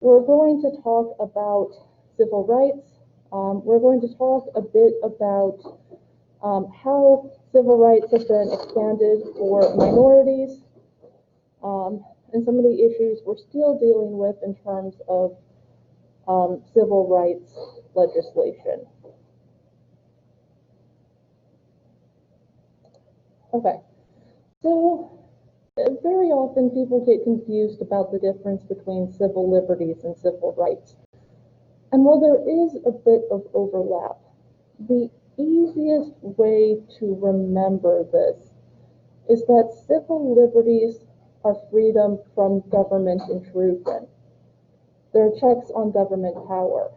We're going to talk about civil rights. We're going to talk a bit about how civil rights have been expanded for minorities, and some of the issues we're still dealing with in terms of civil rights legislation. Okay, so very often people get confused about the difference between civil liberties and civil rights. And while there is a bit of overlap, the easiest way to remember this is that civil liberties are freedom from government intrusion. They're checks on government power.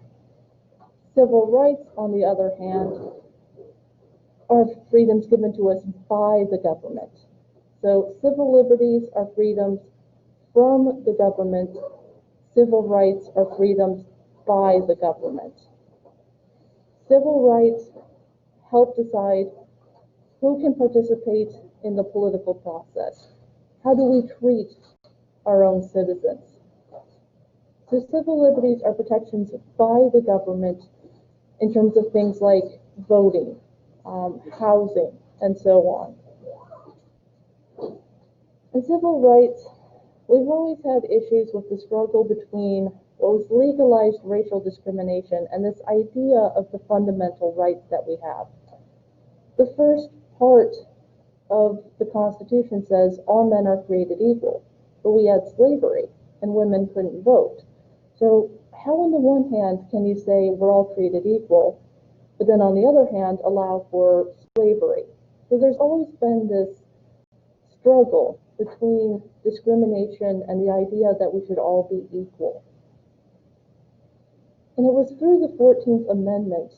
Civil rights, on the other hand, are freedoms given to us by the government. So civil liberties are freedoms from the government. Civil rights are freedoms by the government. Civil rights help decide who can participate in the political process. How do we treat our own citizens? So civil liberties are protections by the government in terms of things like voting, housing, and so on. In civil rights, we've always had issues with the struggle between what was legalized racial discrimination and this idea of the fundamental rights that we have. The first part of the Constitution says all men are created equal, but we had slavery and women couldn't vote. So how on the one hand can you say we're all created equal, but then on the other hand allow for slavery? So there's always been this struggle between discrimination and the idea that we should all be equal. And it was through the 14th Amendment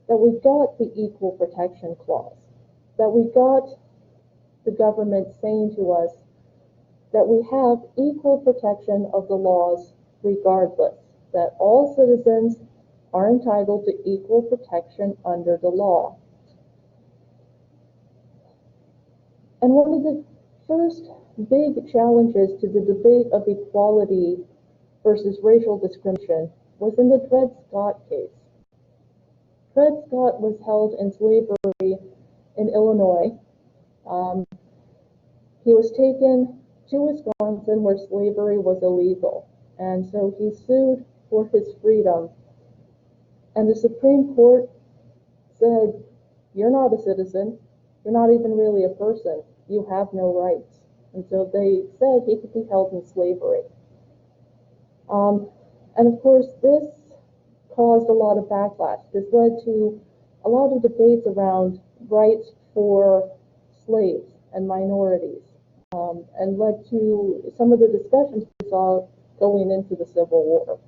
that we got the Equal Protection Clause, that we got the government saying to us that we have equal protection of the laws regardless, that all citizens are entitled to equal protection under the law. And one of the first big challenges to the debate of equality versus racial discrimination was in the Dred Scott case. Dred Scott was held in slavery in Illinois. He was taken to Wisconsin where slavery was illegal, and so he sued for his freedom. And the Supreme Court said, you're not a citizen, you're not even really a person, you have no rights. And so they said he could be held in slavery. And of course, this caused a lot of backlash. This led to a lot of debates around rights for slaves and minorities, and led to some of the discussions we saw going into the Civil War.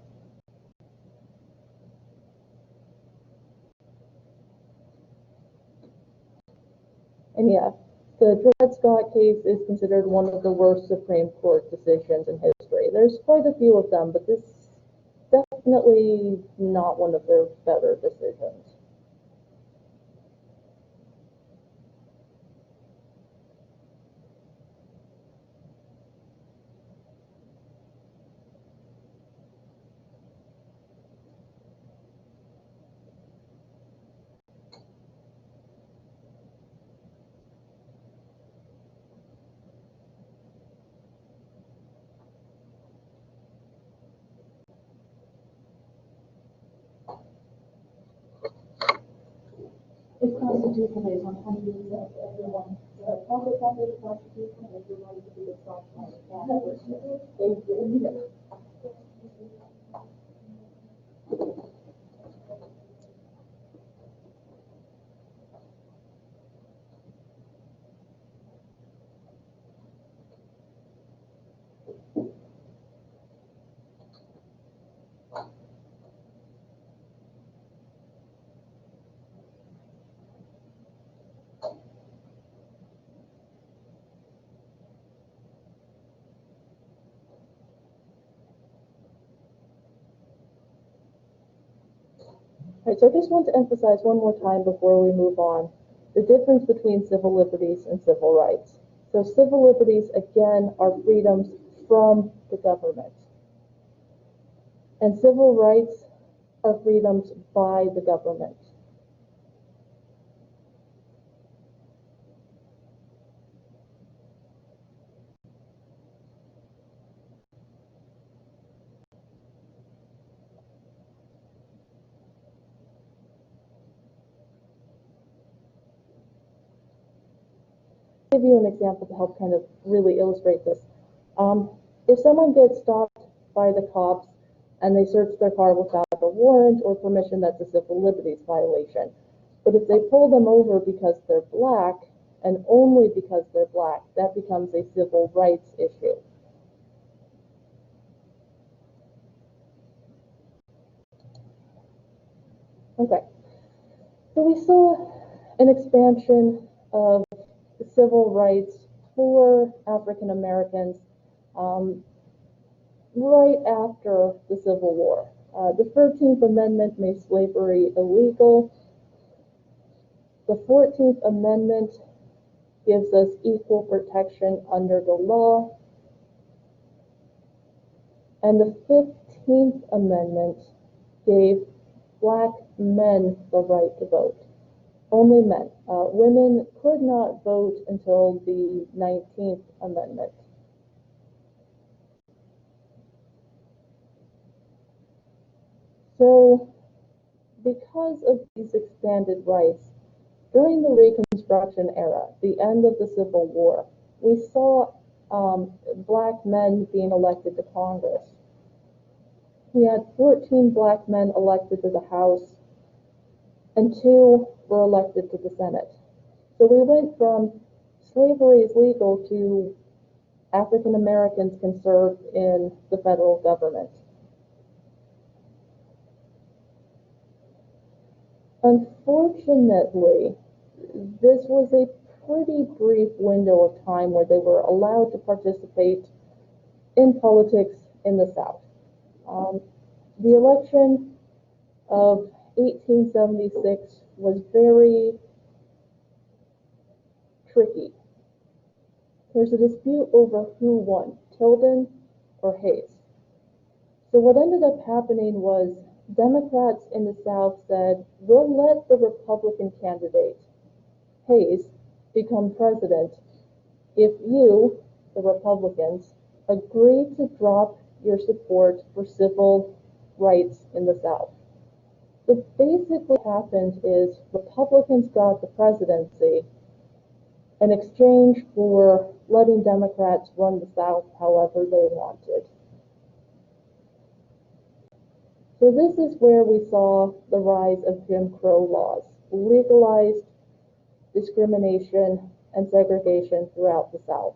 And yeah, the Dred Scott case is considered one of the worst Supreme Court decisions in history. There's quite a few of them, but this is definitely not one of their better decisions. It's constitutional based on 20 years of everyone. Public copy of the Constitution, and everyone to be a software. Thank you. All right, so I just want to emphasize one more time before we move on the difference between civil liberties and civil rights. So civil liberties, again, are freedoms from the government. and civil rights are freedoms by the government. I'll give you an example to help kind of really illustrate this. If someone gets stopped by the cops and they search their car without a warrant or permission, that's a civil liberties violation. But if they pull them over because they're black, and only because they're black, that becomes a civil rights issue. Okay, so we saw an expansion of civil rights for African Americans right after the Civil War. The 13th Amendment made slavery illegal. The 14th Amendment gives us equal protection under the law. And the 15th Amendment gave black men the right to vote. Only men. Women could not vote until the 19th Amendment. So, because of these expanded rights, during the Reconstruction era, the end of the Civil War, we saw black men being elected to Congress. We had 14 black men elected to the House, and 2 were elected to the Senate. So we went from slavery is legal to African Americans can serve in the federal government. Unfortunately, this was a pretty brief window of time where they were allowed to participate in politics in the South. The election of 1876 was very tricky. There's a dispute over who won, Tilden or Hayes. So what ended up happening was Democrats in the South said, we'll let the Republican candidate, Hayes, become president if you, the Republicans, agree to drop your support for civil rights in the South. So basically what happened is Republicans got the presidency in exchange for letting Democrats run the South however they wanted. So this is where we saw the rise of Jim Crow laws, legalized discrimination and segregation throughout the South.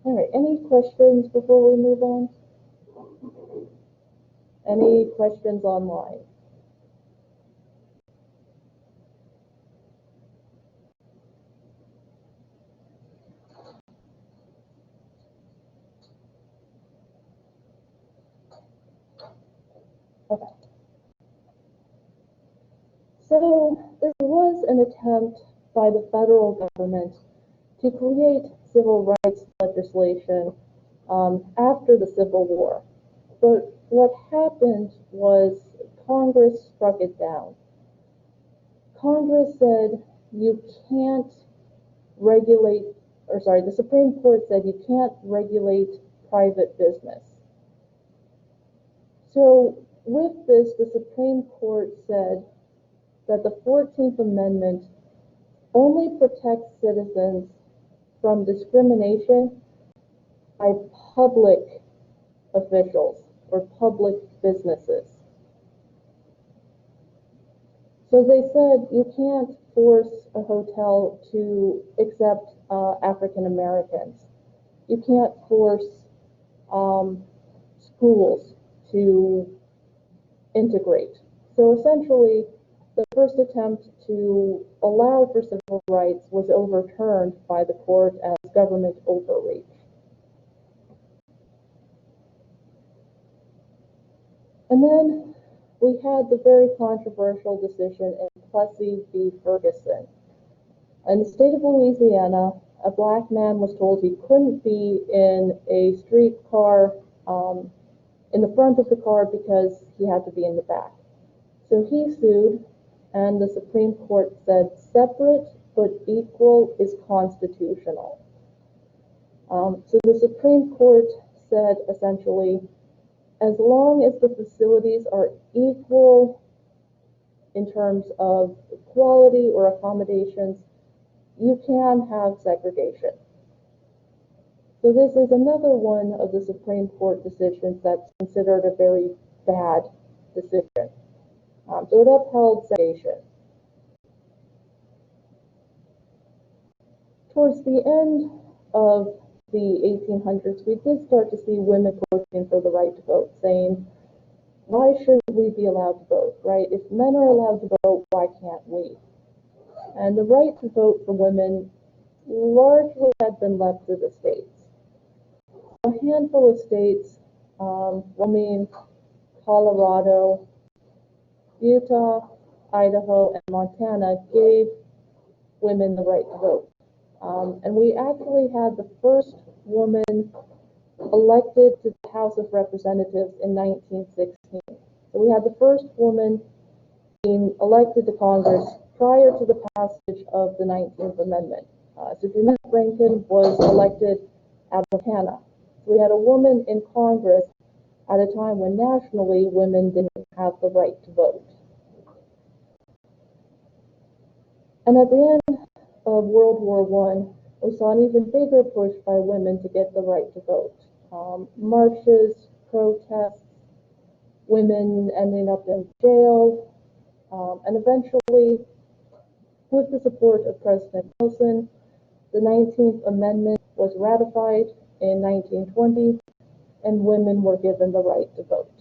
All right, any questions before we move on? Any questions online? Okay. So there was an attempt by the federal government to create civil rights legislation after the Civil War. But what happened was Congress struck it down. Congress said you can't regulate, the Supreme Court said you can't regulate private business. So with this, the Supreme Court said that the 14th Amendment only protects citizens from discrimination by public officials or public businesses. So they said you can't force a hotel to accept African Americans. You can't force schools to integrate. So essentially, the first attempt to allow for civil rights was overturned by the court as government overreach. And then we had the very controversial decision in Plessy v. Ferguson. In the state of Louisiana, a black man was told he couldn't be in a streetcar in the front of the car because he had to be in the back. So he sued, and the Supreme Court said separate but equal is constitutional. So the Supreme Court said essentially, as long as the facilities are equal in terms of quality or accommodations, you can have segregation. So this is another one of the Supreme Court decisions that's considered a very bad decision. So it upheld segregation. Towards the end of the 1800s, we did start to see women pushing for the right to vote, saying, why shouldn't we be allowed to vote, right? If men are allowed to vote, why can't we? And the right to vote for women largely had been left to the states. A handful of states, Wyoming, Colorado, Utah, Idaho, and Montana gave women the right to vote. And we actually had the first woman elected to the House of Representatives in 1916. So we had the first woman being elected to Congress prior to the passage of the 19th Amendment. So Jeanette Rankin was elected out of Montana. So we had a woman in Congress at a time when nationally women didn't have the right to vote. And at the end of World War I, we saw an even bigger push by women to get the right to vote. Marches, protests, women ending up in jail, and eventually, with the support of President Wilson, the 19th Amendment was ratified in 1920, and women were given the right to vote.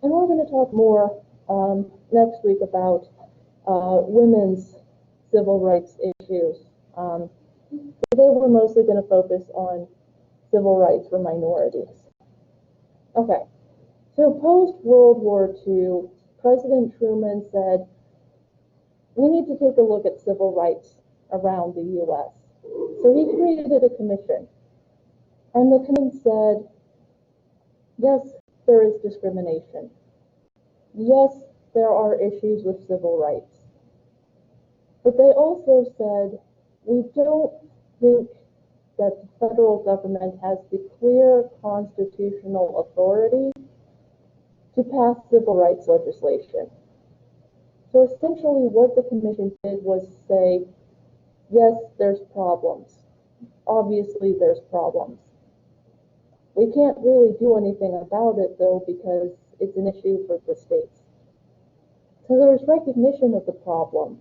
And we're going to talk more next week about women's civil rights issues. Today we're mostly going to focus on civil rights for minorities. Okay, so post-World War II, President Truman said, we need to take a look at civil rights around the U.S. So he created a commission. And the commission said, yes, there is discrimination. Yes, there are issues with civil rights. But they also said, we don't think that the federal government has the clear constitutional authority to pass civil rights legislation. So essentially what the commission did was say, yes, there's problems. Obviously there's problems. We can't really do anything about it though because it's an issue for the states. So there's recognition of the problem,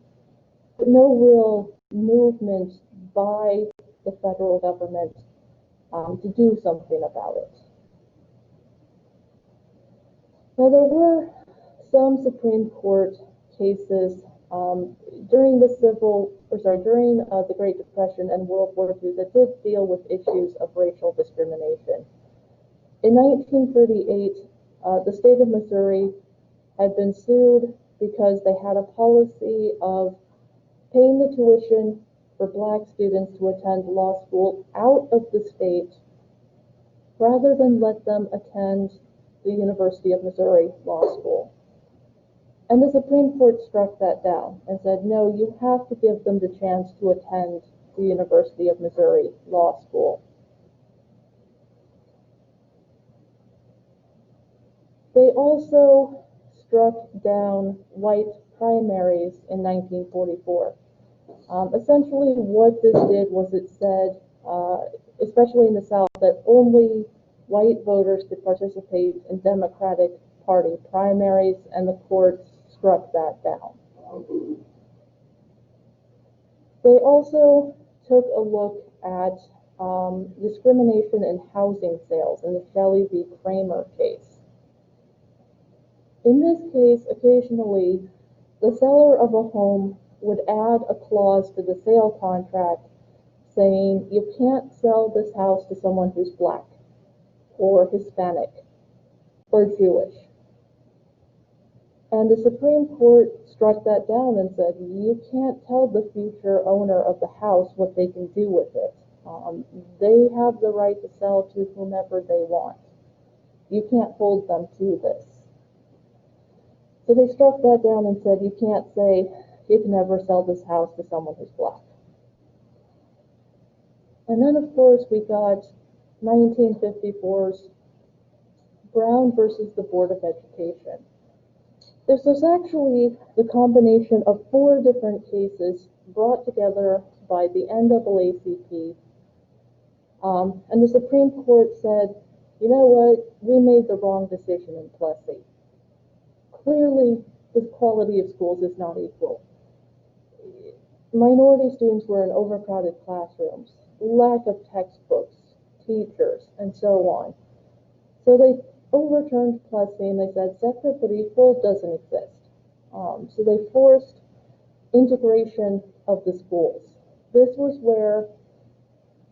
but no real movement by the federal government to do something about it. Now there were some Supreme Court cases during the Great Depression and World War II that did deal with issues of racial discrimination. In 1938, the state of Missouri had been sued because they had a policy of paying the tuition for black students to attend law school out of the state rather than let them attend the University of Missouri Law School. And the Supreme Court struck that down and said, no, you have to give them the chance to attend the University of Missouri Law School. They also struck down white primaries in 1944. Essentially what this did was it said, especially in the South, that only white voters could participate in Democratic Party primaries, and the courts struck that down. They also took a look at discrimination in housing sales in the Shelley v. Kramer case. In this case, occasionally, the seller of a home would add a clause to the sale contract saying you can't sell this house to someone who's black or Hispanic or Jewish. And the Supreme Court struck that down and said you can't tell the future owner of the house what they can do with it. They have the right to sell to whomever they want. You can't hold them to this. So they struck that down and said you can't say you can never sell this house to someone who's black. And then, of course, we got 1954's Brown versus the Board of Education. This was actually the combination of 4 different cases brought together by the NAACP. And the Supreme Court said, you know what, we made the wrong decision in Plessy. Clearly, the quality of schools is not equal. Minority students were in overcrowded classrooms, lack of textbooks, teachers, and so on. So they overturned Plessy and they said separate but equal doesn't exist. So they forced integration of the schools. This was where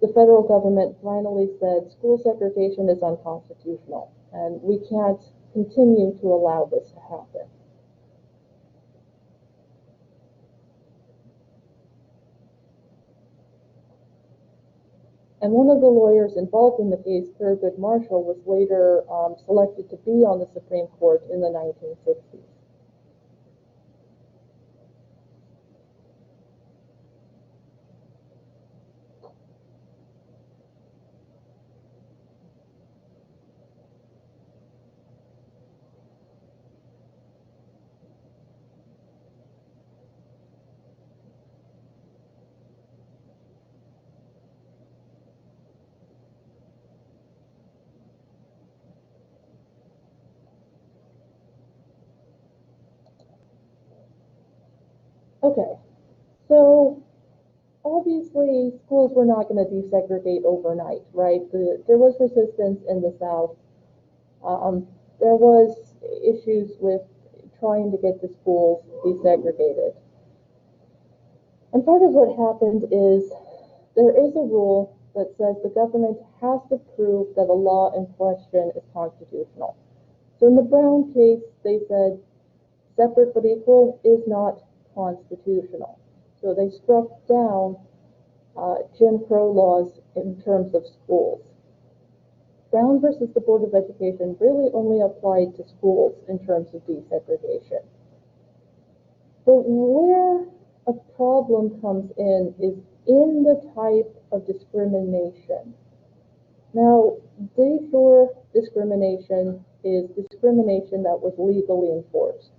the federal government finally said school segregation is unconstitutional and we can't continue to allow this to happen. And one of the lawyers involved in the case, Thurgood Marshall, was later selected to be on the Supreme Court in the 1960s. Okay, so obviously schools were not going to desegregate overnight, right? There was resistance in the South. There was issues with trying to get the schools desegregated. And part of what happened is there is a rule that says the government has to prove that a law in question is constitutional. So in the Brown case, they said separate but equal is not constitutional. So they struck down Jim Crow laws in terms of schools. Brown versus the Board of Education really only applied to schools in terms of desegregation. But where a problem comes in is in the type of discrimination. Now, de jure discrimination is discrimination that was legally enforced.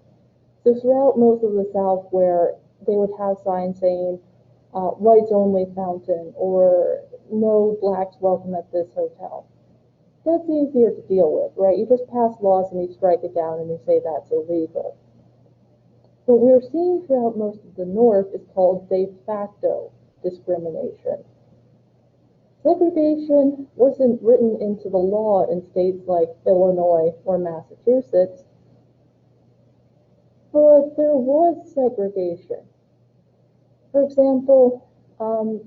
So throughout most of the South, where they would have signs saying whites only fountain or no blacks welcome at this hotel, that's easier to deal with, right? You just pass laws and you strike it down and you say that's illegal. What we're seeing throughout most of the North is called de facto discrimination. Segregation wasn't written into the law in states like Illinois or Massachusetts, but there was segregation. For example,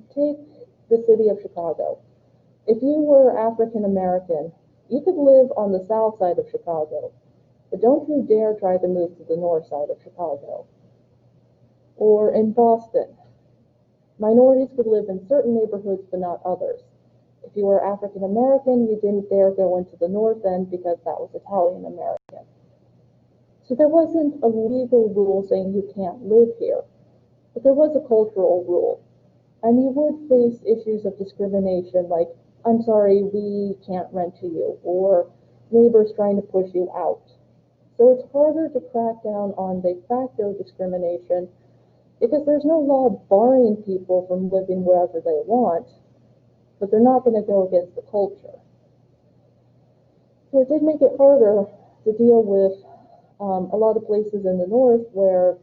take the city of Chicago. If you were African American, you could live on the south side of Chicago, but don't you dare try to move to the north side of Chicago. Or in Boston, minorities could live in certain neighborhoods but not others. If you were African American, you didn't dare go into the North End because that was Italian American. So there wasn't a legal rule saying you can't live here, but there was a cultural rule. And you would face issues of discrimination like, I'm sorry, we can't rent to you, or neighbors trying to push you out. So it's harder to crack down on de facto discrimination because there's no law barring people from living wherever they want, but they're not going to go against the culture. So it did make it harder to deal with a lot of places in the North where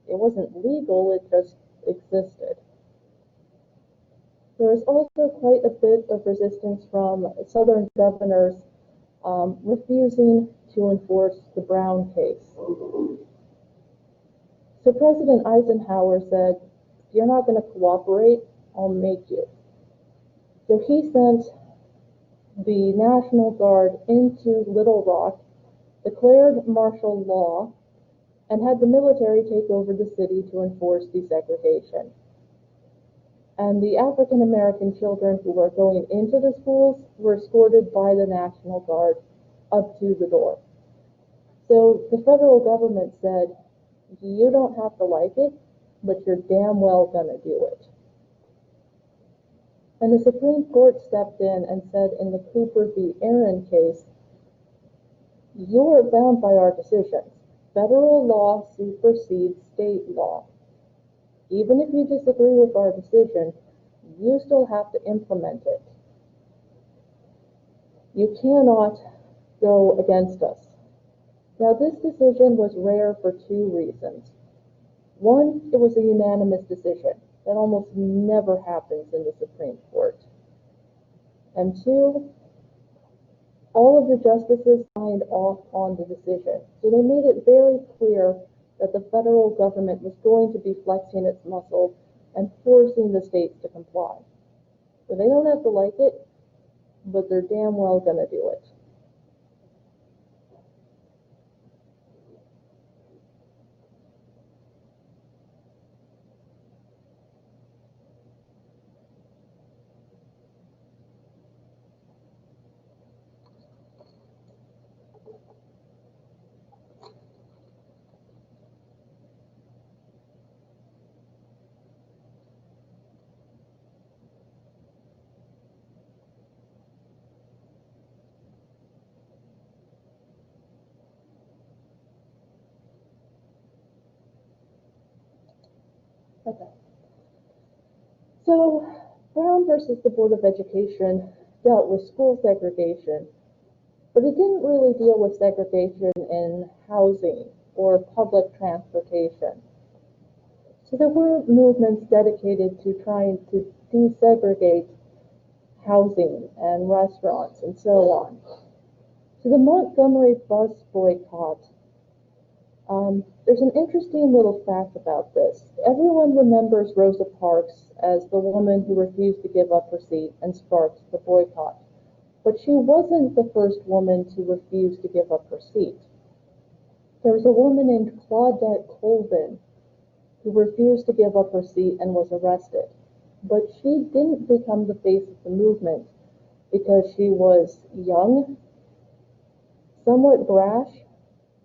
it wasn't legal, it just existed. There was also quite a bit of resistance from Southern governors refusing to enforce the Brown case. So President Eisenhower said, if you're not going to cooperate, I'll make you. So he sent the National Guard into Little Rock, declared martial law, and had the military take over the city to enforce desegregation. And the African American children who were going into the schools were escorted by the National Guard up to the door. So the federal government said, you don't have to like it, but you're damn well gonna do it. And the Supreme Court stepped in and said in the Cooper v. Aaron case, you're bound by our decisions. Federal law supersedes state law. Even if you disagree with our decision, you still have to implement it. You cannot go against us. Now, this decision was rare for two reasons. One, it was a unanimous decision. That almost never happens in the Supreme Court. And two, all of the justices signed off on the decision. So they made it very clear that the federal government was going to be flexing its muscle and forcing the states to comply. So they don't have to like it, but they're damn well gonna do it. Okay. So Brown versus the Board of Education dealt with school segregation, but it didn't really deal with segregation in housing or public transportation. So there were movements dedicated to trying to desegregate housing and restaurants and so on. So the Montgomery bus boycott, there's an interesting little fact about this. Everyone remembers Rosa Parks as the woman who refused to give up her seat and sparked the boycott. But she wasn't the first woman to refuse to give up her seat. There was a woman named Claudette Colvin who refused to give up her seat and was arrested. But she didn't become the face of the movement because she was young, somewhat brash,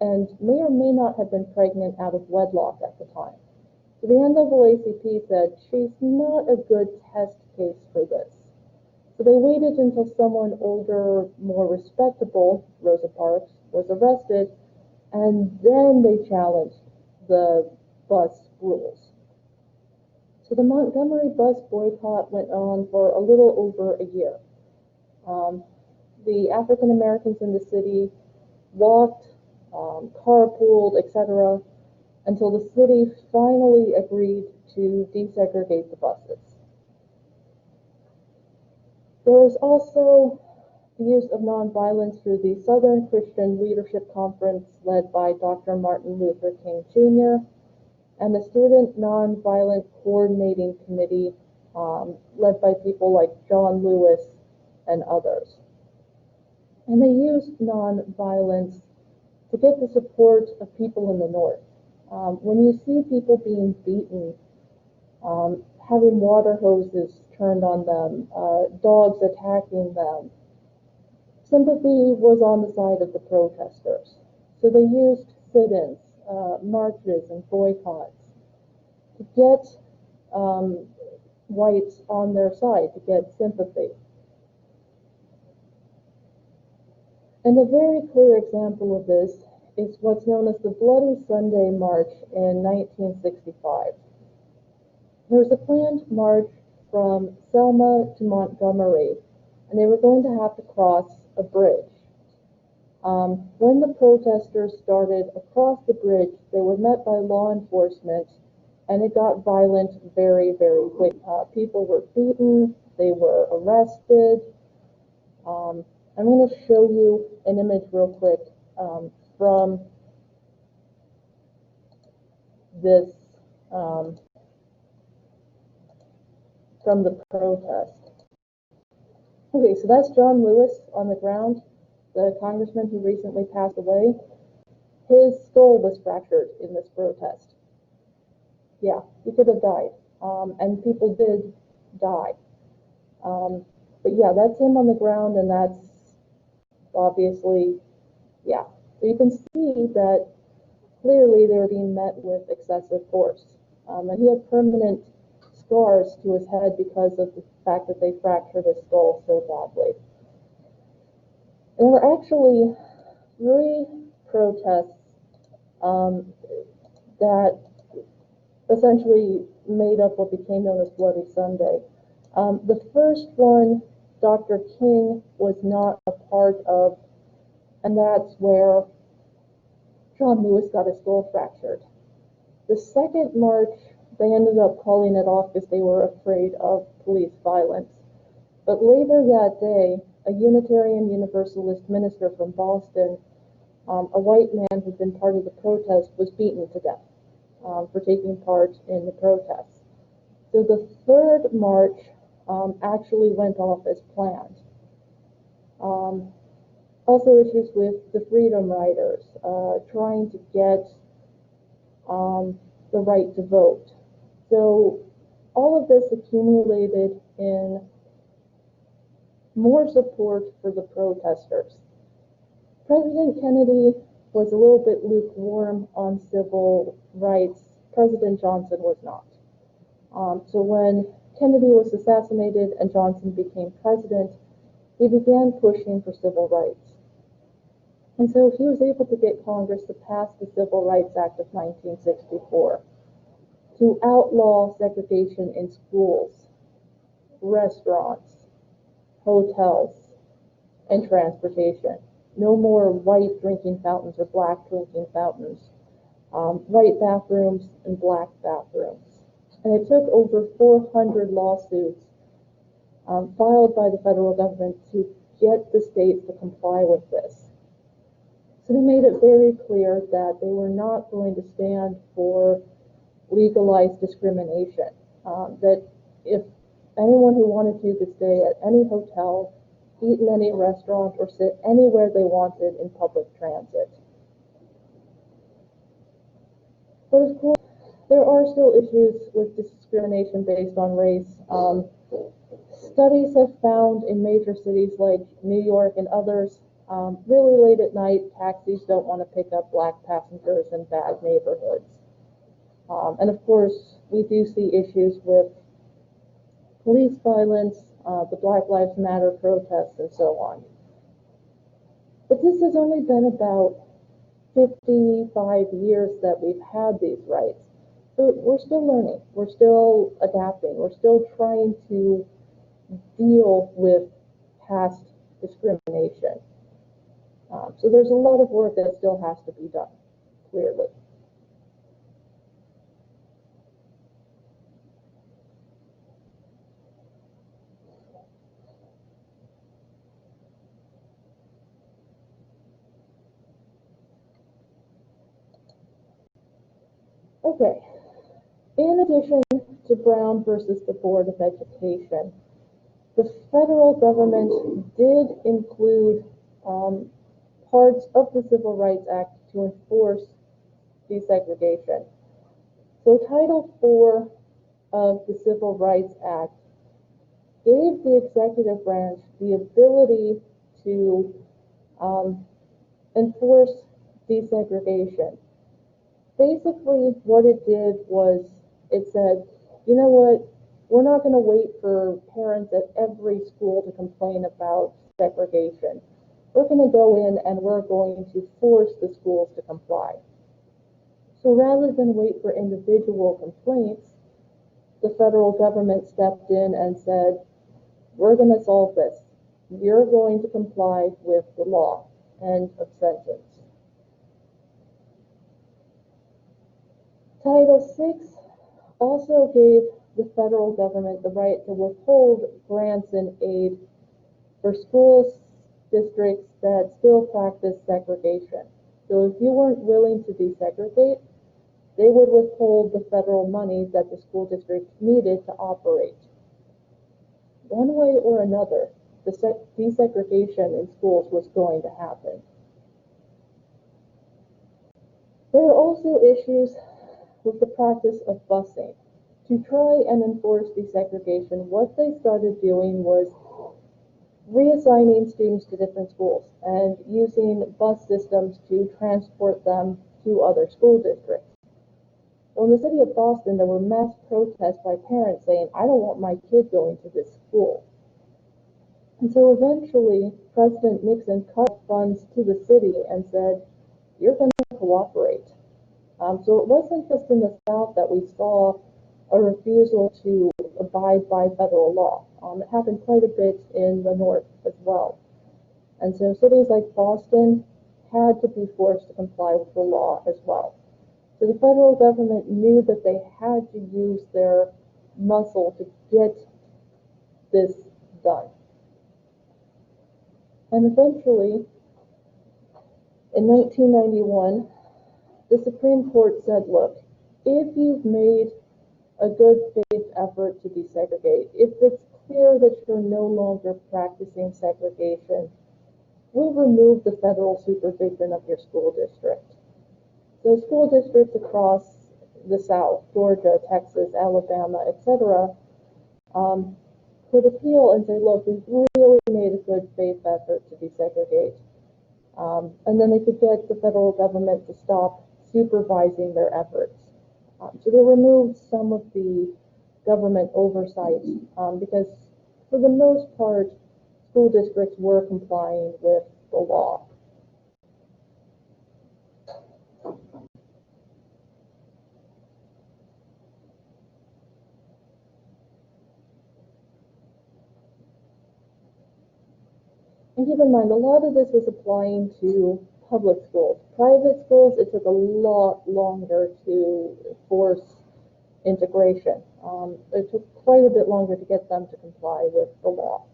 and may or may not have been pregnant out of wedlock at the time. So the NAACP said she's not a good test case for this. So they waited until someone older, more respectable, Rosa Parks, was arrested, and then they challenged the bus rules. So the Montgomery bus boycott went on for a little over a year. The African Americans in the city walked, carpooled, etc., until the city finally agreed to desegregate the buses. There was also the use of nonviolence through the Southern Christian Leadership Conference led by Dr. Martin Luther King Jr. and the Student Nonviolent Coordinating Committee led by people like John Lewis and others. And they used nonviolence to get the support of people in the North. When you see people being beaten, having water hoses turned on them, dogs attacking them. Sympathy was on the side of the protesters. So they used sit-ins, marches, and boycotts to get whites on their side, to get sympathy. And a very clear example of this is what's known as the Bloody Sunday March in 1965. There was a planned march from Selma to Montgomery, and they were going to have to cross a bridge. When the protesters started across the bridge, they were met by law enforcement, and it got violent very, very quick. People were beaten, they were arrested. I'm going to show you an image real quick from this, from the protest. Okay, so that's John Lewis on the ground, the congressman who recently passed away. His skull was fractured in this protest. Yeah, he could have died, and people did die. But yeah, that's him on the ground, and that's obviously, yeah. So you can see that clearly they were being met with excessive force. And he had permanent scars to his head because of the fact that they fractured his skull so badly. And there were actually 3 protests that essentially made up what became known as Bloody Sunday. The first one, Dr. King was not a part of, and that's where John Lewis got his skull fractured. The second march, they ended up calling it off because they were afraid of police violence. But later that day, a Unitarian Universalist minister from Boston, a white man who'd been part of the protest, was beaten to death for taking part in the protests. So the third march actually went off as planned. Also issues with the Freedom Riders, trying to get the right to vote. So all of this accumulated in more support for the protesters. President Kennedy was a little bit lukewarm on civil rights. President Johnson was not. So when Kennedy was assassinated and Johnson became president, he began pushing for civil rights. And so he was able to get Congress to pass the Civil Rights Act of 1964 to outlaw segregation in schools, restaurants, hotels, and transportation. No more white drinking fountains or black drinking fountains. White bathrooms and black bathrooms. And it took over 400 lawsuits filed by the federal government to get the states to comply with this. So they made it very clear that they were not going to stand for legalized discrimination, that if anyone who wanted to could stay at any hotel, eat in any restaurant, or sit anywhere they wanted in public transit. But of course, there are still issues with discrimination based on race. Studies have found in major cities like New York and others, really late at night, taxis don't want to pick up black passengers in bad neighborhoods. And of course, we do see issues with police violence, the Black Lives Matter protests, and so on. But this has only been about 55 years that we've had these rights. So we're still learning, we're still adapting, we're still trying to deal with past discrimination. So there's a lot of work that still has to be done, clearly. Okay, in addition to Brown versus the Board of Education, the federal government did include parts of the Civil Rights Act to enforce desegregation. So Title IV of the Civil Rights Act gave the executive branch the ability to enforce desegregation. Basically, what it did was it said, you know what, we're not going to wait for parents at every school to complain about segregation. We're going to go in and we're going to force the schools to comply. So rather than wait for individual complaints, the federal government stepped in and said, we're going to solve this. You're going to comply with the law. End of sentence. Title VI also gave the federal government the right to withhold grants and aid for school districts that still practice segregation. So if you weren't willing to desegregate, they would withhold the federal money that the school district needed to operate. One way or another, the desegregation in schools was going to happen. There are also issues with the practice of busing. To try and enforce desegregation, what they started doing was reassigning students to different schools and using bus systems to transport them to other school districts. Well, in the city of Boston, there were mass protests by parents saying, I don't want my kid going to this school. And so eventually, President Nixon cut funds to the city and said, you're going to cooperate. So it wasn't just in the South that we saw a refusal to abide by federal law. It happened quite a bit in the North as well. And so cities like Boston had to be forced to comply with the law as well. So the federal government knew that they had to use their muscle to get this done. And eventually, in 1991, the Supreme Court said, look, if you've made a good faith effort to desegregate, if it's clear that you're no longer practicing segregation, we'll remove the federal supervision of your school district. So school districts across the South, Georgia, Texas, Alabama, etc., could appeal and say, look, we've really made a good faith effort to desegregate. And then they could get the federal government to stop supervising their efforts. So they removed some of the government oversight because for the most part, school districts were complying with the law. And keep in mind, a lot of this was applying to public schools. Private schools, it took a lot longer to force integration. It took quite a bit longer to get them to comply with the law.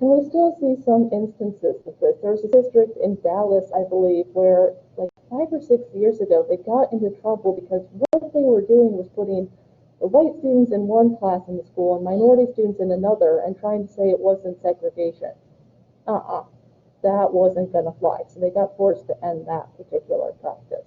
And we still see some instances of this. There's a district in Dallas, I believe, where like 5 or 6 years ago, they got into trouble because what they were doing was putting the white students in one class in the school and minority students in another and trying to say it wasn't segregation. That wasn't going to fly. So they got forced to end that particular practice.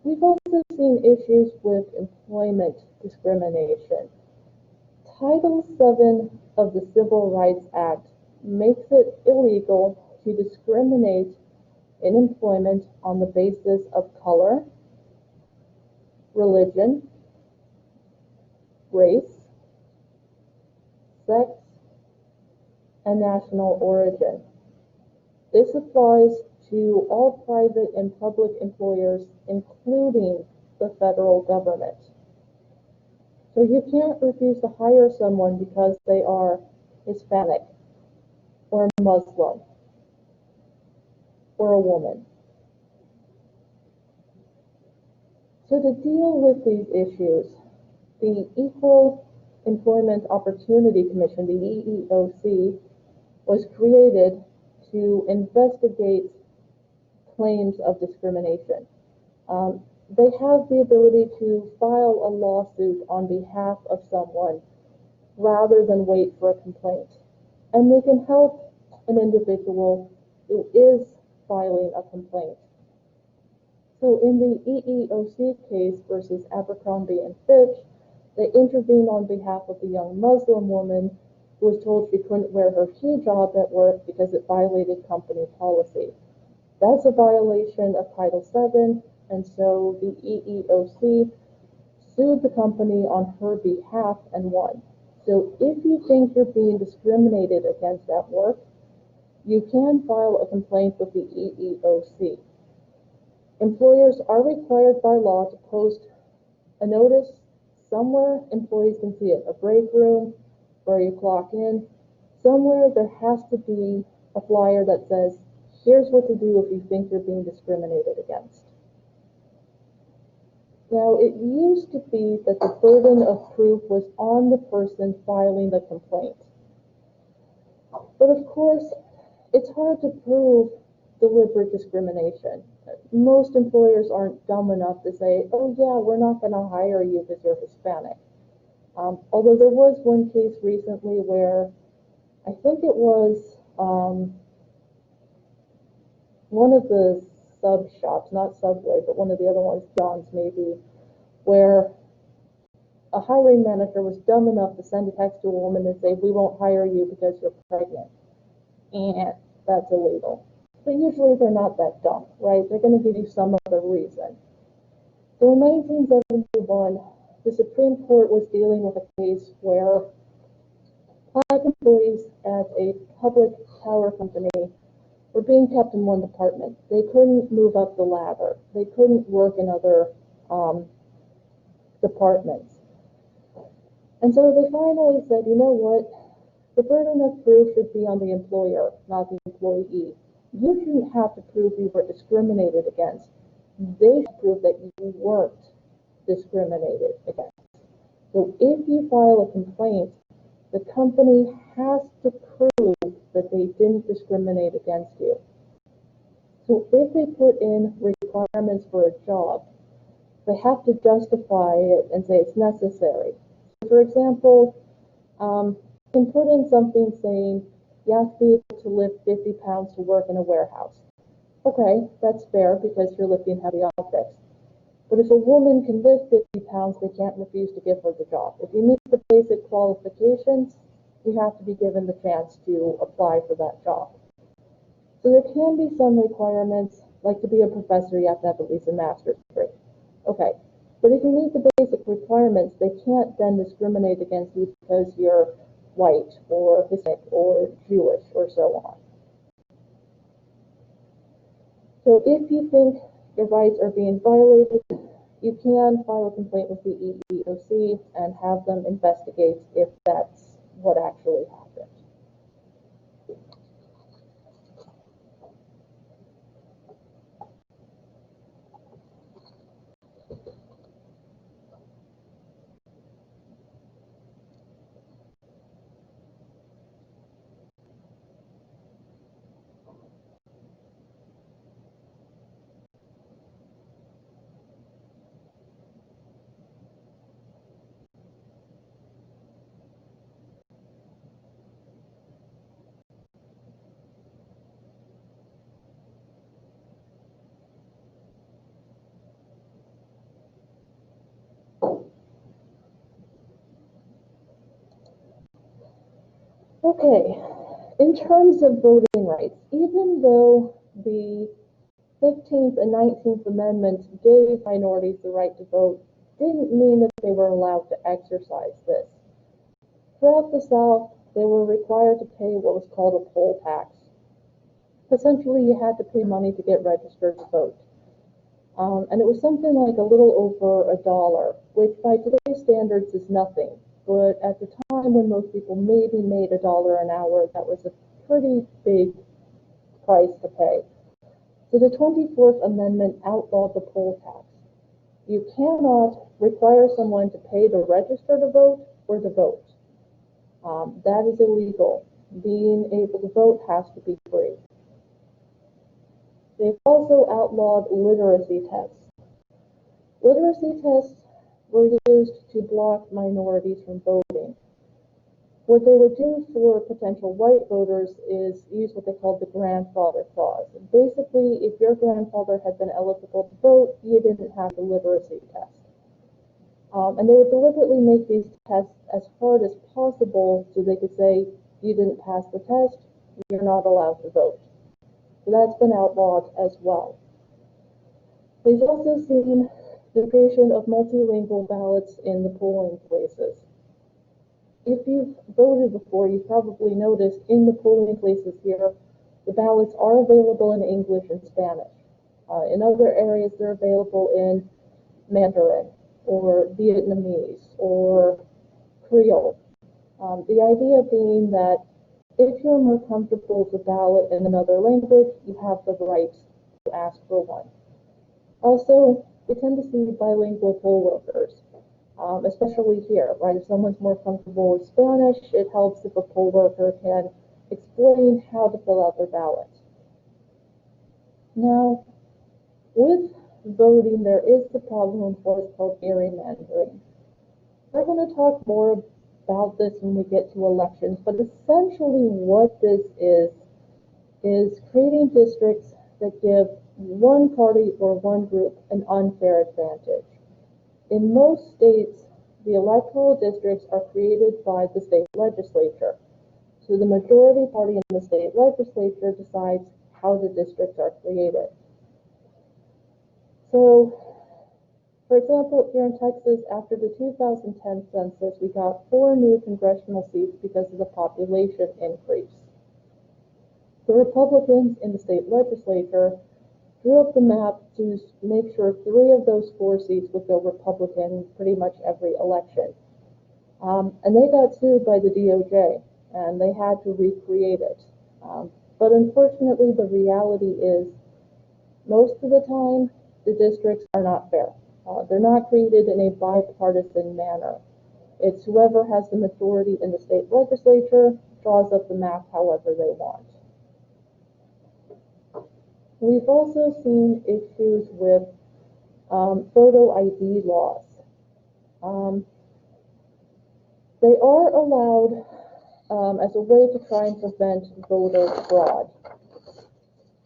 We've also seen issues with employment discrimination. Title VII of the Civil Rights Act makes it illegal to discriminate in employment on the basis of color, religion, race, sex, and national origin. This applies to all private and public employers, including the federal government. So you can't refuse to hire someone because they are Hispanic, or Muslim, or a woman. So to deal with these issues, the Equal Employment Opportunity Commission, the EEOC, was created to investigate claims of discrimination. They have the ability to file a lawsuit on behalf of someone rather than wait for a complaint. And they can help an individual who is filing a complaint. So in the EEOC case versus Abercrombie and Fitch, they intervened on behalf of the young Muslim woman who was told she couldn't wear her hijab at work because it violated company policy. That's a violation of Title VII, and so the EEOC sued the company on her behalf and won. So if you think you're being discriminated against at work, you can file a complaint with the EEOC. Employers are required by law to post a notice somewhere employees can see it, a break room, where you clock in. Somewhere there has to be a flyer that says, here's what to do if you think you're being discriminated against. Now, it used to be that the burden of proof was on the person filing the complaint. But of course, it's hard to prove deliberate discrimination. Most employers aren't dumb enough to say, oh yeah, we're not going to hire you because you're Hispanic. Although there was one case recently where I think it was one of the sub shops, not Subway, but one of the other ones, John's maybe, where a hiring manager was dumb enough to send a text to a woman and say, we won't hire you because you're pregnant. And that's illegal. But usually they're not that dumb, right? They're going to give you some other reason. So in 1971, the Supreme Court was dealing with a case where black employees at a public power company were being kept in one department. They couldn't move up the ladder. They couldn't work in other departments. And so they finally said, you know what? The burden of proof should be on the employer, not the employee. You shouldn't have to prove you were discriminated against. They should prove that you weren't discriminated against. So if you file a complaint, the company has to prove that they didn't discriminate against you. So if they put in requirements for a job, they have to justify it and say it's necessary. So for example, you can put in something saying you have to be able to lift 50 pounds to work in a warehouse. Okay, that's fair because you're lifting heavy objects. But if a woman can lift 50 pounds, they can't refuse to give her the job. If you meet the basic qualifications, you have to be given the chance to apply for that job. So there can be some requirements, like to be a professor, you have to have at least a master's degree. Okay, but if you meet the basic requirements, they can't then discriminate against you because you're white or Hispanic or Jewish or so on. So if you think your rights are being violated, you can file a complaint with the EEOC and have them investigate if that's what actually happened. Okay, in terms of voting rights, even though the 15th and 19th Amendments gave minorities the right to vote, didn't mean that they were allowed to exercise this. Throughout the South, they were required to pay what was called a poll tax. Essentially, you had to pay money to get registered to vote. And it was something like a little over $1, which by today's standards is nothing. But at the time when most people maybe made $1 an hour, that was a pretty big price to pay. So the 24th Amendment outlawed the poll tax. You cannot require someone to pay to register to vote or to vote. That is illegal. Being able to vote has to be free. They've also outlawed literacy tests. Literacy tests were used to block minorities from voting. What they would do for potential white voters is use what they called the grandfather clause. And basically, if your grandfather had been eligible to vote, you didn't have the literacy test. And they would deliberately make these tests as hard as possible so they could say, you didn't pass the test, you're not allowed to vote. So that's been outlawed as well. We've also seen the creation of multilingual ballots in the polling places. If you've voted before, you've probably noticed in the polling places here, the ballots are available in English and Spanish. In other areas, they're available in Mandarin or Vietnamese or Creole. The idea being that if you're more comfortable with a ballot in another language, you have the right to ask for one. Also, we tend to see bilingual poll workers, especially here, right? If someone's more comfortable with Spanish, it helps if a poll worker can explain how to fill out their ballot. Now, with voting, there is the problem of what's called gerrymandering. We're going to talk more about this when we get to elections, but essentially what this is creating districts that give one party or one group an unfair advantage. In most states, the electoral districts are created by the state legislature. So the majority party in the state legislature decides how the districts are created. So, for example, here in Texas, after the 2010 census, we got 4 new congressional seats because of the population increase. The Republicans in the state legislature drew up the map to make sure 3 of those 4 seats would go Republican pretty much every election. And they got sued by the DOJ, and they had to recreate it. But unfortunately, the reality is, most of the time, the districts are not fair. They're not created in a bipartisan manner. It's whoever has the majority in the state legislature draws up the map however they want. We've also seen issues with photo ID laws. They are allowed as a way to try and prevent voter fraud.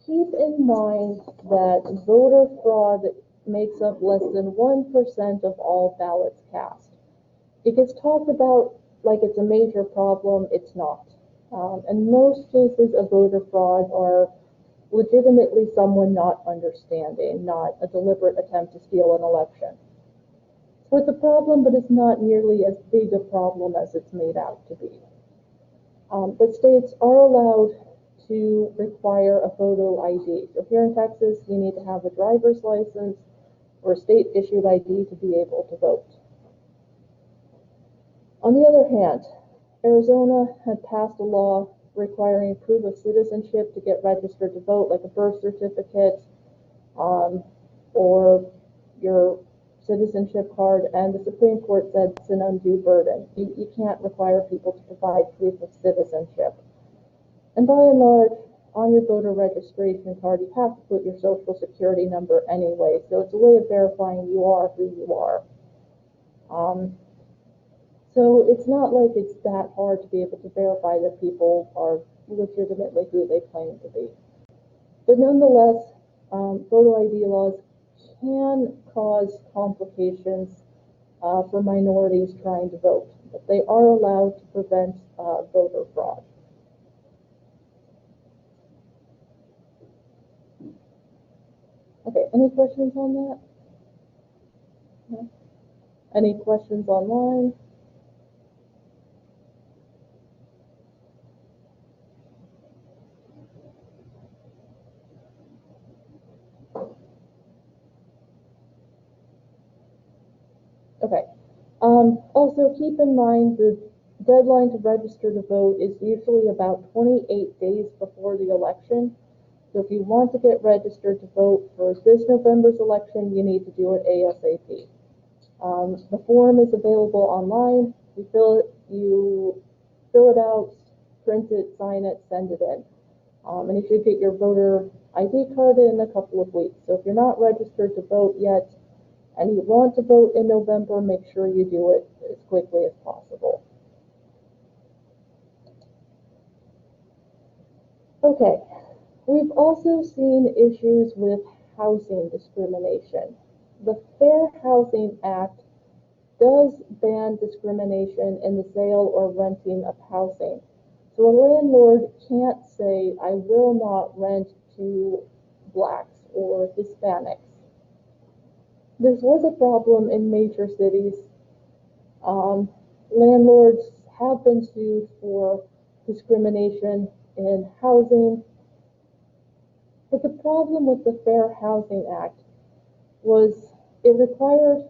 Keep in mind that voter fraud makes up less than 1% of all ballots cast. It gets talked about like it's a major problem. It's not. And most cases of voter fraud are legitimately someone not understanding, not a deliberate attempt to steal an election. So it's a problem, but it's not nearly as big a problem as it's made out to be. But states are allowed to require a photo ID. So here in Texas, you need to have a driver's license or a state-issued ID to be able to vote. On the other hand, Arizona had passed a law requiring proof of citizenship to get registered to vote, like a birth certificate or your citizenship card, and the Supreme Court said it's an undue burden. You can't require people to provide proof of citizenship. And by and large, on your voter registration card, you have to put your social security number anyway, so it's a way of verifying you are who you are. So it's not like it's that hard to be able to verify that people are legitimately who they claim to be. But nonetheless, photo ID laws can cause complications for minorities trying to vote, but they are allowed to prevent voter fraud. Okay, any questions on that? No? Any questions online? Okay. Also, keep in mind the deadline to register to vote is usually about 28 days before the election. So if you want to get registered to vote for this November's election, you need to do it ASAP. The form is available online. You fill it out, print it, sign it, send it in. And you should get your voter ID card in a couple of weeks. So if you're not registered to vote yet and you want to vote in November, make sure you do it as quickly as possible. Okay, we've also seen issues with housing discrimination. The Fair Housing Act does ban discrimination in the sale or renting of housing. So a landlord can't say, I will not rent to blacks or Hispanics. This was a problem in major cities. Landlords have been sued for discrimination in housing. But the problem with the Fair Housing Act was it required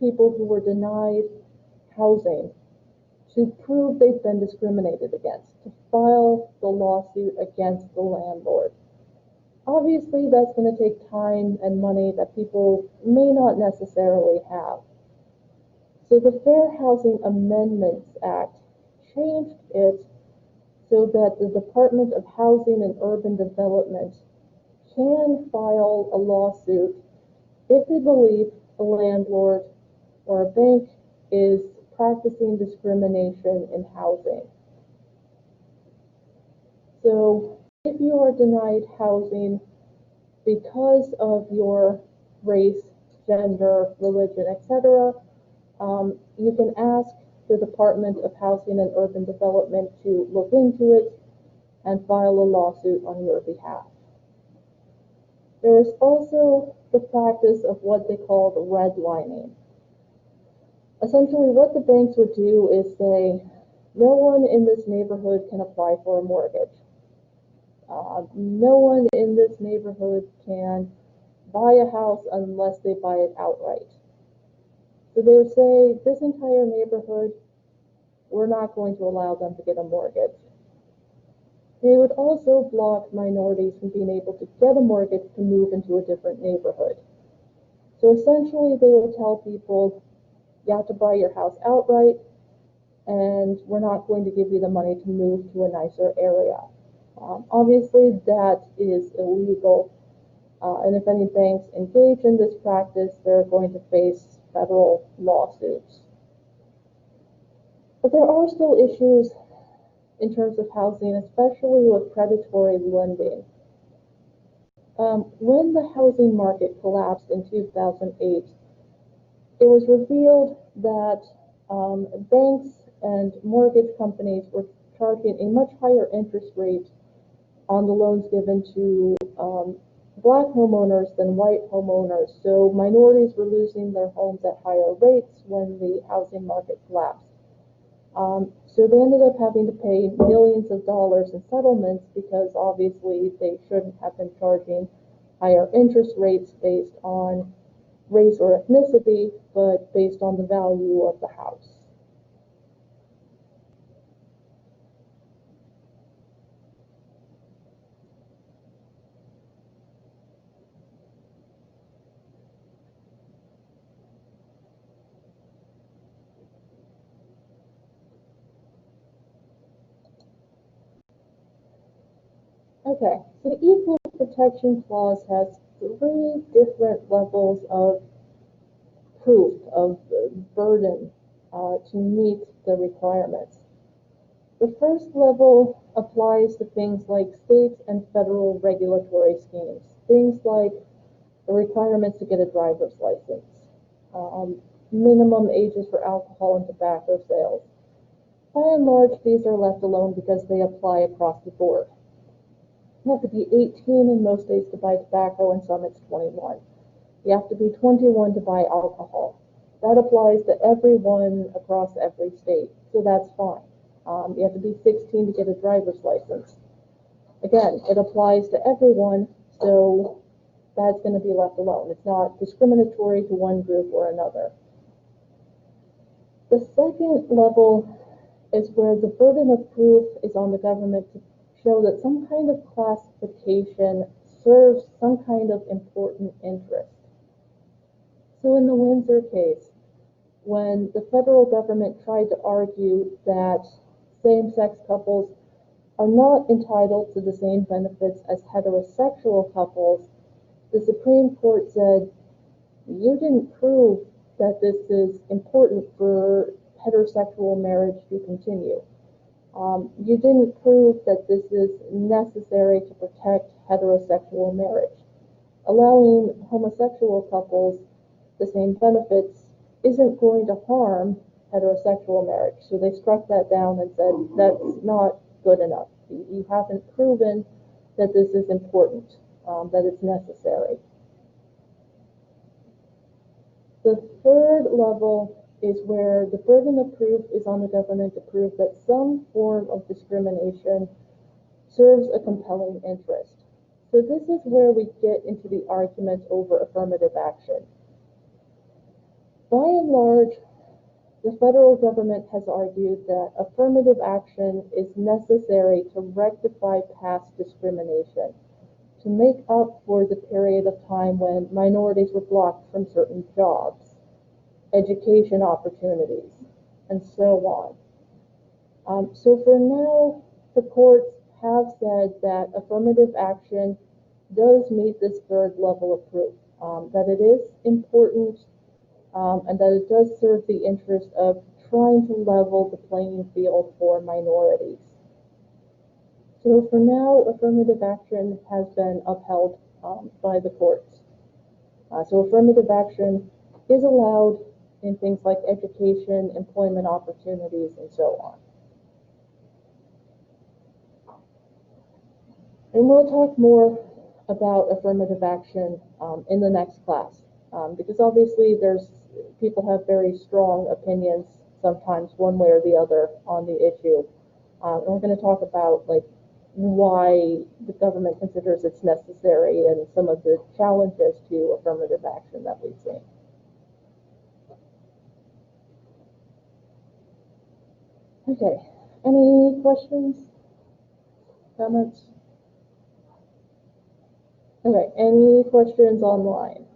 people who were denied housing to prove they've been discriminated against, to file the lawsuit against the landlord. Obviously, that's going to take time and money that people may not necessarily have. So the Fair Housing Amendments Act changed it so that the Department of Housing and Urban Development can file a lawsuit if they believe a landlord or a bank is practicing discrimination in housing. So if you are denied housing because of your race, gender, religion, etc., you can ask the Department of Housing and Urban Development to look into it and file a lawsuit on your behalf. There is also the practice of what they call the redlining. Essentially, what the banks would do is say, no one in this neighborhood can apply for a mortgage. No one in this neighborhood can buy a house unless they buy it outright. So they would say, this entire neighborhood, we're not going to allow them to get a mortgage. They would also block minorities from being able to get a mortgage to move into a different neighborhood. So essentially, they would tell people, you have to buy your house outright, and we're not going to give you the money to move to a nicer area. Obviously, that is illegal, and if any banks engage in this practice, they're going to face federal lawsuits. But there are still issues in terms of housing, especially with predatory lending. When the housing market collapsed in 2008, it was revealed that banks and mortgage companies were charging a much higher interest rate on the loans given to black homeowners than white homeowners. So minorities were losing their homes at higher rates when the housing market collapsed. So they ended up having to pay millions of dollars in settlements because obviously they shouldn't have been charging higher interest rates based on race or ethnicity, but based on the value of the house. Okay, so the Equal Protection Clause has 3 different levels of proof, of burden to meet the requirements. The first level applies to things like state and federal regulatory schemes, things like the requirements to get a driver's license, minimum ages for alcohol and tobacco sales. By and large, these are left alone because they apply across the board. You have to be 18 in most states to buy tobacco, and some it's 21. You have to be 21 to buy alcohol. That applies to everyone across every state, so that's fine. You have to be 16 to get a driver's license. Again, it applies to everyone, so that's going to be left alone. It's not discriminatory to one group or another. The second level is where the burden of proof is on the government to show that some kind of classification serves some kind of important interest. So in the Windsor case, when the federal government tried to argue that same-sex couples are not entitled to the same benefits as heterosexual couples, the Supreme Court said, you didn't prove that this is important for heterosexual marriage to continue. You didn't prove that this is necessary to protect heterosexual marriage. Allowing homosexual couples the same benefits isn't going to harm heterosexual marriage. So they struck that down and said, that's not good enough. You haven't proven that this is important, that it's necessary. The third level is where the burden of proof is on the government to prove that some form of discrimination serves a compelling interest. So this is where we get into the argument over affirmative action. By and large, the federal government has argued that affirmative action is necessary to rectify past discrimination, to make up for the period of time when minorities were blocked from certain jobs, education opportunities, and so on. So for now, the courts have said that affirmative action does meet this third level of proof, that it is important, and that it does serve the interest of trying to level the playing field for minorities. So for now, affirmative action has been upheld by the courts. So affirmative action is allowed in things like education, employment opportunities, and so on. And we'll talk more about affirmative action in the next class, because obviously people have very strong opinions, sometimes one way or the other, on the issue. And we're going to talk about why the government considers it's necessary and some of the challenges to affirmative action that we've seen. Okay, any questions, comments? Okay, any questions online?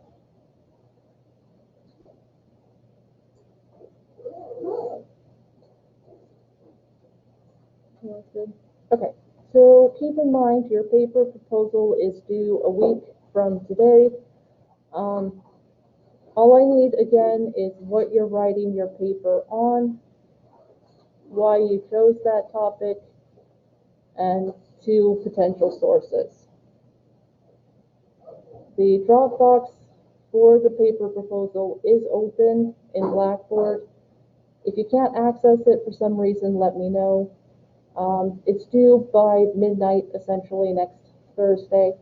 Okay, so keep in mind your paper proposal is due a week from today. All I need again is what you're writing your paper on, why you chose that topic, and 2 potential sources. The Dropbox for the paper proposal is open in Blackboard. If you can't access it for some reason, let me know. It's due by midnight, essentially, next Thursday.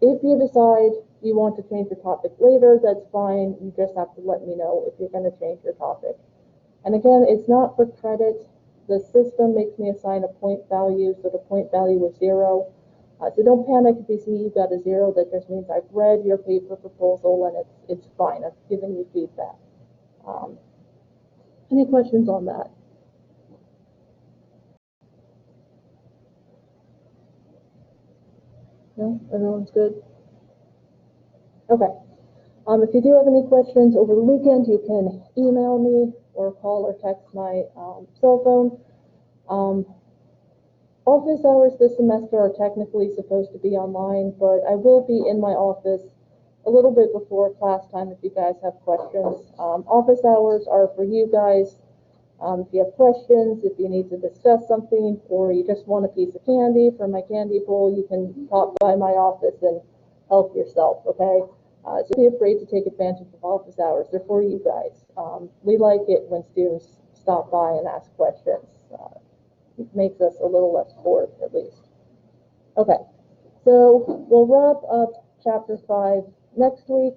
If you decide you want to change your topic later, that's fine. You just have to let me know if you're going to change your topic. And again, it's not for credit. The system makes me assign a point value, so the point value is 0. So don't panic if you see you got a 0. That just means I've read your paper proposal and it's fine. I've given you feedback. Any questions on that? No? Everyone's good? Okay. If you do have any questions over the weekend, you can email me or call or text my cell phone. Office hours this semester are technically supposed to be online, but I will be in my office a little bit before class time if you guys have questions. Office hours are for you guys. If you have questions, if you need to discuss something, or you just want a piece of candy from my candy bowl, you can pop by my office and help yourself, okay? So don't be afraid to take advantage of office hours. They're for you guys. We like it when students stop by and ask questions. It makes us a little less bored, at least. Okay, so we'll wrap up chapter 5 next week.